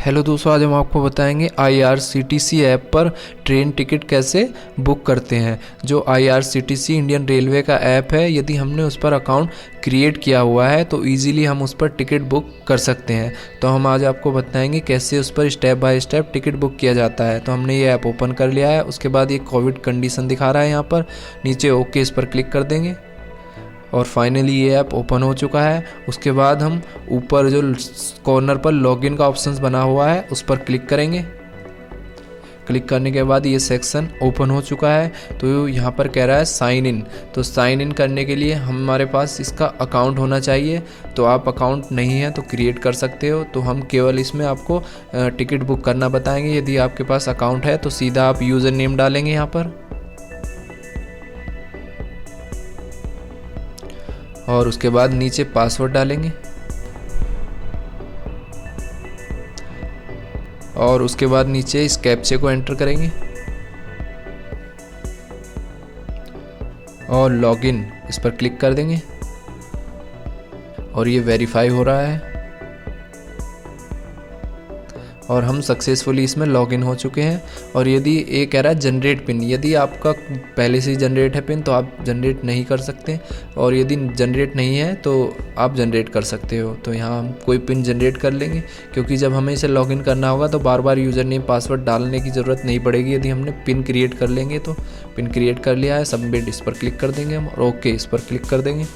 Hello दोस्तों, आज हम आपको बताएंगे IRCTC ऐप पर ट्रेन टिकट कैसे बुक करते हैं। जो IRCTC इंडियन रेलवे का ऐप है, यदि हमने उस पर अकाउंट क्रिएट किया हुआ है तो इजीली हम उस पर टिकट बुक कर सकते हैं। तो हम आज आपको बताएंगे कैसे उस पर step by step ticket book किया जाता है। तो हमने ये ऐप ओपन कर लिया है। उसके बाद ये कोविड कंडीशन दिखा रहा है, यहाँ पर नीचे ओके इस पर क्लिक कर देंगे और फाइनली ये ऐप ओपन हो चुका है। उसके बाद हम ऊपर जो कॉर्नर पर लॉगिन का ऑप्शन बना हुआ है उस पर क्लिक करेंगे। क्लिक करने के बाद ये सेक्शन ओपन हो चुका है। तो यहाँ पर कह रहा है साइन इन। तो साइन इन करने के लिए हमारे पास इसका अकाउंट होना चाहिए। तो आप अकाउंट नहीं है तो क्रिएट कर सकते हो। तो हम केवल इसमें आपको टिकट बुक करना बताएंगे। यदि आपके पास अकाउंट है तो सीधा आप यूज़र नेम डालेंगे यहाँ पर और उसके बाद नीचे पासवर्ड डालेंगे और उसके बाद नीचे इस कैप्चे को एंटर करेंगे और लॉगिन इस पर क्लिक कर देंगे और ये वेरीफाई हो रहा है और हम सक्सेसफुली इसमें लॉगिन हो चुके हैं। और यदि ये कह रहा है जनरेट पिन, यदि आपका पहले से ही जनरेट है पिन तो आप जनरेट नहीं कर सकते और यदि जनरेट नहीं है तो आप जनरेट कर सकते हो। तो यहाँ हम कोई पिन जनरेट कर लेंगे क्योंकि जब हमें इसे लॉगिन करना होगा तो बार बार यूज़र नेम पासवर्ड डालने की ज़रूरत नहीं पड़ेगी। यदि हमने पिन क्रिएट कर लेंगे तो पिन क्रिएट कर लिया है, सबमिट इस पर क्लिक कर देंगे हम और ओके इस पर क्लिक कर देंगे।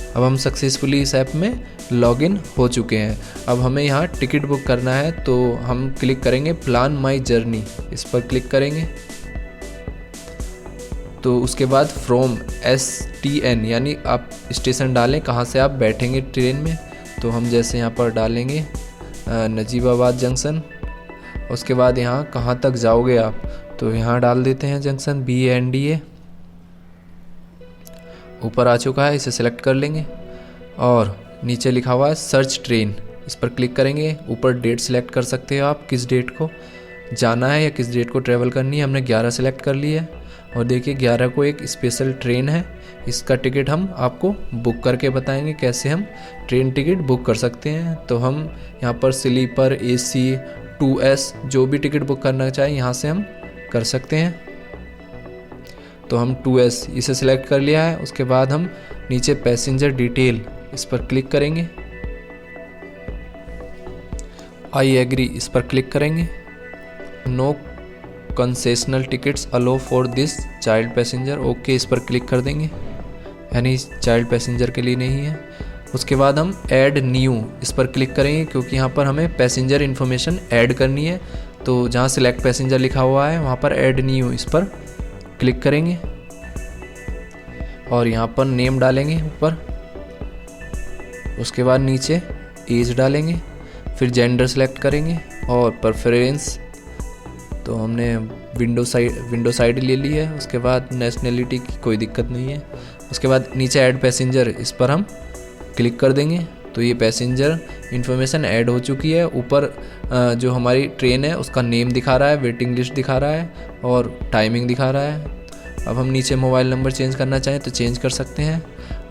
अब हम सक्सेसफुली इस ऐप में लॉगिन हो चुके हैं। अब हमें यहाँ टिकट बुक करना है तो हम क्लिक करेंगे प्लान माई जर्नी, इस पर क्लिक करेंगे। तो उसके बाद फ्रॉम STN यानी आप स्टेशन डालें कहाँ से आप बैठेंगे ट्रेन में। तो हम जैसे यहाँ पर डालेंगे नजीबाबाद जंक्शन। उसके बाद यहाँ कहाँ तक जाओगे आप, तो यहाँ डाल देते हैं जंक्शन BNDA। ऊपर आ चुका है, इसे सिलेक्ट कर लेंगे और नीचे लिखा हुआ है सर्च ट्रेन, इस पर क्लिक करेंगे। ऊपर डेट सिलेक्ट कर सकते हो आप किस डेट को जाना है या किस डेट को ट्रैवल करनी है। हमने 11 सेलेक्ट कर ली है और देखिए 11 को एक स्पेशल ट्रेन है, इसका टिकट हम आपको बुक करके बताएंगे कैसे हम ट्रेन टिकट बुक कर सकते हैं। तो हम यहाँ पर स्लीपर AC 2S जो भी टिकट बुक करना चाहें यहाँ से हम कर सकते हैं। तो हम 2S इसे सिलेक्ट कर लिया है। उसके बाद हम नीचे पैसेंजर डिटेल इस पर क्लिक करेंगे, आई एग्री इस पर क्लिक करेंगे। No concessional tickets allow for this child passenger, okay इस पर क्लिक कर देंगे, यानी चाइल्ड पैसेंजर के लिए नहीं है। उसके बाद हम ऐड न्यू इस पर क्लिक करेंगे क्योंकि यहाँ पर हमें पैसेंजर इन्फॉर्मेशन ऐड करनी है। तो जहाँ सिलेक्ट पैसेंजर लिखा हुआ है वहाँ पर ऐड न्यू इस पर क्लिक करेंगे और यहाँ पर नेम डालेंगे ऊपर। उसके बाद नीचे एज डालेंगे, फिर सेलेक्ट करेंगे और प्रेफरेंस तो हमने विंडो साइड ले ली है। उसके बाद नेशनलिटी की कोई दिक्कत नहीं है। उसके बाद नीचे ऐड पैसेंजर इस पर हम क्लिक कर देंगे। तो ये पैसेंजर इन्फॉर्मेशन ऐड हो चुकी है। ऊपर जो हमारी ट्रेन है उसका नेम दिखा रहा है, वेटिंग लिस्ट दिखा रहा है और टाइमिंग दिखा रहा है। अब हम नीचे मोबाइल नंबर चेंज करना चाहें तो चेंज कर सकते हैं।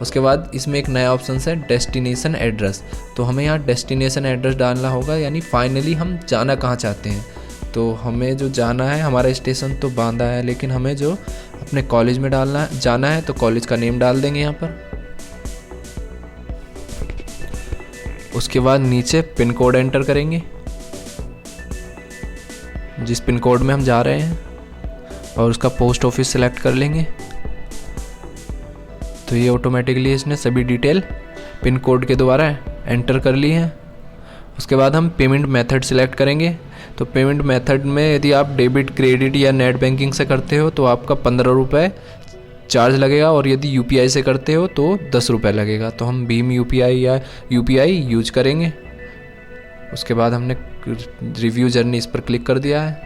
उसके बाद इसमें एक नया ऑप्शन है डेस्टिनेशन एड्रेस। तो हमें यहाँ डेस्टिनेशन एड्रेस डालना होगा, यानी फाइनली हम जाना कहाँ चाहते हैं। तो हमें जो जाना है, हमारा स्टेशन तो बांदा है लेकिन हमें जो अपने कॉलेज में जाना है तो कॉलेज का नेम डाल देंगे यहाँ पर। उसके बाद नीचे पिन कोड एंटर करेंगे जिस पिन कोड में हम जा रहे हैं और उसका पोस्ट ऑफिस सेलेक्ट कर लेंगे। तो ये ऑटोमेटिकली इसने सभी डिटेल पिन कोड के द्वारा एंटर कर ली है। उसके बाद हम पेमेंट मेथड सेलेक्ट करेंगे। तो पेमेंट मेथड में यदि आप डेबिट, क्रेडिट या नेट बैंकिंग से करते हो तो आपका 15 रुपये चार्ज लगेगा और यदि UPI से करते हो तो 10 रुपये लगेगा। तो हम भीम UPI या UPI यूज करेंगे। उसके बाद हमने रिव्यू जर्नी इस पर क्लिक कर दिया है।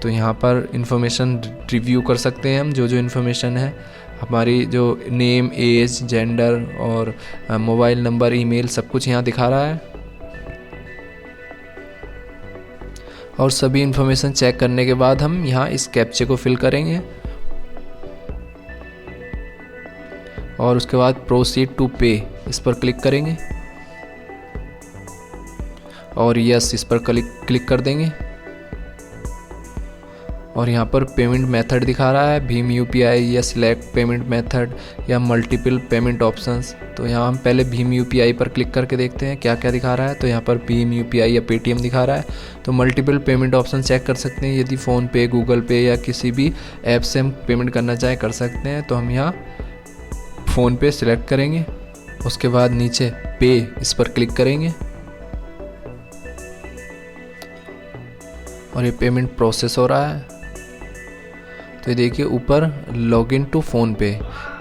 तो यहाँ पर इन्फॉर्मेशन रिव्यू कर सकते हैं हम, जो इन्फॉर्मेशन है हमारी, जो नेम, एज, जेंडर और मोबाइल नंबर, ईमेल सब कुछ यहाँ दिखा रहा है। और सभी इन्फॉर्मेशन चेक करने के बाद हम यहाँ इस कैप्चे को फिल करेंगे और उसके बाद प्रोसीड टू पे इस पर क्लिक करेंगे। और यस इस पर क्लिक कर देंगे। और यहाँ पर पेमेंट मेथड दिखा रहा है भीम यूपीआई या सिलेक्ट पेमेंट मेथड या मल्टीपल पेमेंट ऑप्शंस। तो यहाँ हम पहले भीम यूपीआई पर क्लिक करके देखते हैं क्या क्या दिखा रहा है। तो यहाँ पर भीम यूपीआई या पेटीएम दिखा रहा है। तो मल्टीपल पेमेंट ऑप्शन चेक कर सकते हैं, यदि फ़ोनपे, गूगल पे या किसी भी ऐप से हम पेमेंट करना चाहें कर सकते हैं। तो हम यहाँ फ़ोनपे सिलेक्ट करेंगे, उसके बाद नीचे पे इस पर क्लिक करेंगे और ये पेमेंट प्रोसेस हो रहा है। तो ये देखिए ऊपर लॉगिन टू फ़ोनपे।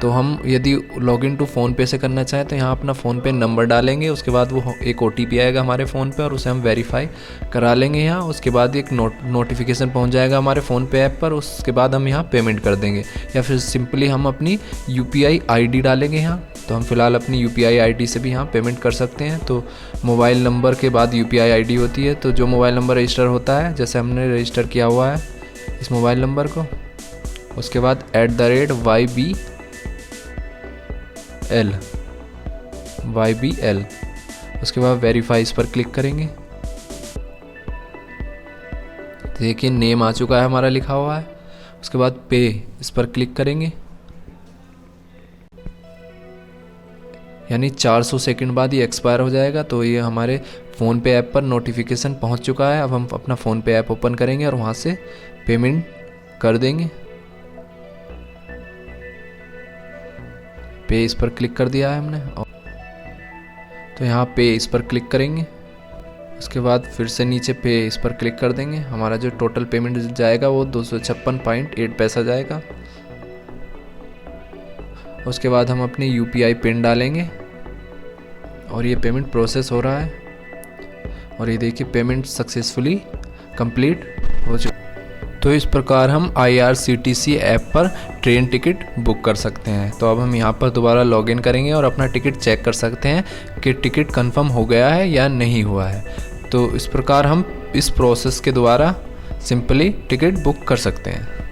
तो हम यदि लॉगिन टू फ़ोनपे से करना चाहें तो यहाँ अपना फ़ोनपे नंबर डालेंगे, उसके बाद वो एक OTP आएगा हमारे फ़ोन पे और उसे हम वेरीफाई करा लेंगे यहाँ। उसके बाद एक नोटिफिकेशन पहुँच जाएगा हमारे फ़ोनपे ऐप पर, उसके बाद हम यहाँ पेमेंट कर देंगे। या फिर सिंपली हम अपनी UPI ID डालेंगे यहाँ। तो हम फिलहाल अपनी UPI ID से भी यहाँ पेमेंट कर सकते हैं। तो मोबाइल नंबर के बाद UPI ID होती है। तो जो मोबाइल नंबर रजिस्टर होता है, जैसे हमने रजिस्टर किया हुआ है इस मोबाइल नंबर को, उसके बाद YBL, उसके बाद वेरीफाई इस पर क्लिक करेंगे। देखिए नेम आ चुका है हमारा लिखा हुआ है। उसके बाद पे इस पर क्लिक करेंगे, यानी 400 सेकंड बाद ये एक्सपायर हो जाएगा। तो ये हमारे फ़ोनपे ऐप पर नोटिफिकेशन पहुंच चुका है। अब हम अपना फ़ोनपे ऐप ओपन करेंगे और वहाँ से पेमेंट कर देंगे। पे इस पर क्लिक कर दिया है हमने। तो यहाँ पे इस पर क्लिक करेंगे, उसके बाद फिर से नीचे पे इस पर क्लिक कर देंगे। हमारा जो टोटल पेमेंट जाएगा वो 256.8 पैसा जाएगा। उसके बाद हम अपनी UPI पिन डालेंगे और ये पेमेंट प्रोसेस हो रहा है। और ये देखिए पेमेंट सक्सेसफुली कंप्लीट हो चुका। तो इस प्रकार हम IRCTC ऐप पर ट्रेन टिकट बुक कर सकते हैं। तो अब हम यहाँ पर दोबारा लॉगिन करेंगे और अपना टिकट चेक कर सकते हैं कि टिकट कंफर्म हो गया है या नहीं हुआ है। तो इस प्रकार हम इस प्रोसेस के द्वारा सिंपली टिकट बुक कर सकते हैं।